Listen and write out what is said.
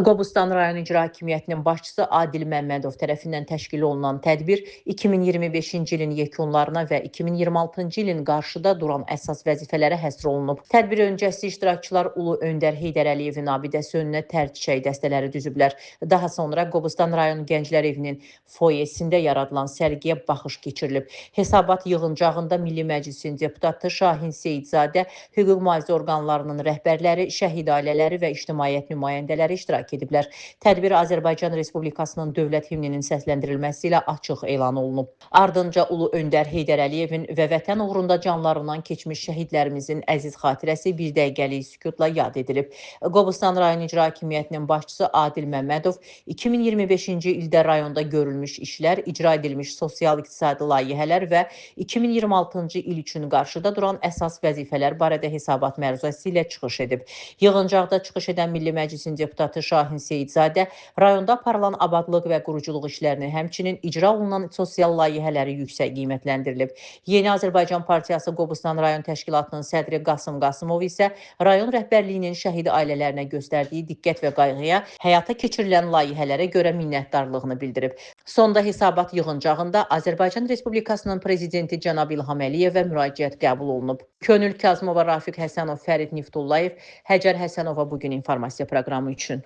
Qobustan rayon İcra Hakimiyyətinin başçısı Adil Məmmədov tərəfindən təşkil olunan tədbir 2025-ci ilin yekunlarına və 2026-cı ilin qarşıda duran əsas vəzifələrə həsr olunub. Tədbir öncəsi iştirakçılar Ulu Öndər Heydər Əliyevin abidəsi önünə tər çiçək dəstələri düzüblər. Daha sonra Qobustan rayon Gənclər Evinin foyesində yaradılan sərgiyə baxış keçirilib. Hesabat yığıncağında Milli Məclisin deputatı Şahin Seyidzadə, hüquq mühafizə orqanlarının rəhbərləri, şəhid ailələri və ictimaiyyət nümayəndələri iştirak ediblər. Tədbir Azərbaycan Respublikasının dövlət himninin səsləndirilməsi ilə açıq elan olunub. Ardınca Ulu Öndər Heydər Əliyevin və vətən uğrunda canlarından keçmiş şəhidlərimizin əziz xatirəsi bir dəqiqəlik sükutla yad edilib. Qobustan rayon İcra Hakimiyyətinin başçısı Adil Məmmədov 2025-ci ildə rayonda görülmüş işlər, icra edilmiş sosial-iqtisadi layihələr və 2026-cı il üçün qarşıda duran əsas vəzifələr barədə hesabat məruzəsi ilə çıxış edib. Yığıncaqda çıxış edən Milli Məclisin deputatı Şahin Seyidzadə rayonda aparılan abadlıq və quruculuq işlərini, həmçinin icra olunan sosial layihələri yüksək qiymətləndirilib. Yeni Azərbaycan Partiyası Qobustan rayon təşkilatının sədri Qasım Qasımov isə rayon rəhbərliyinin şəhid ailələrinə göstərdiyi diqqət və qayğıya, həyata keçirilən layihələrə görə minnətdarlığını bildirib. Sonda hesabat yığıncağında Azərbaycan Respublikasının prezidenti cənab İlham Əliyevə müraciət qəbul olunub. Könül Kazımova, Rafiq Həsənov, Fərid Niftullayev, Həcər Həsənova bugün informasiya proqramı üçün.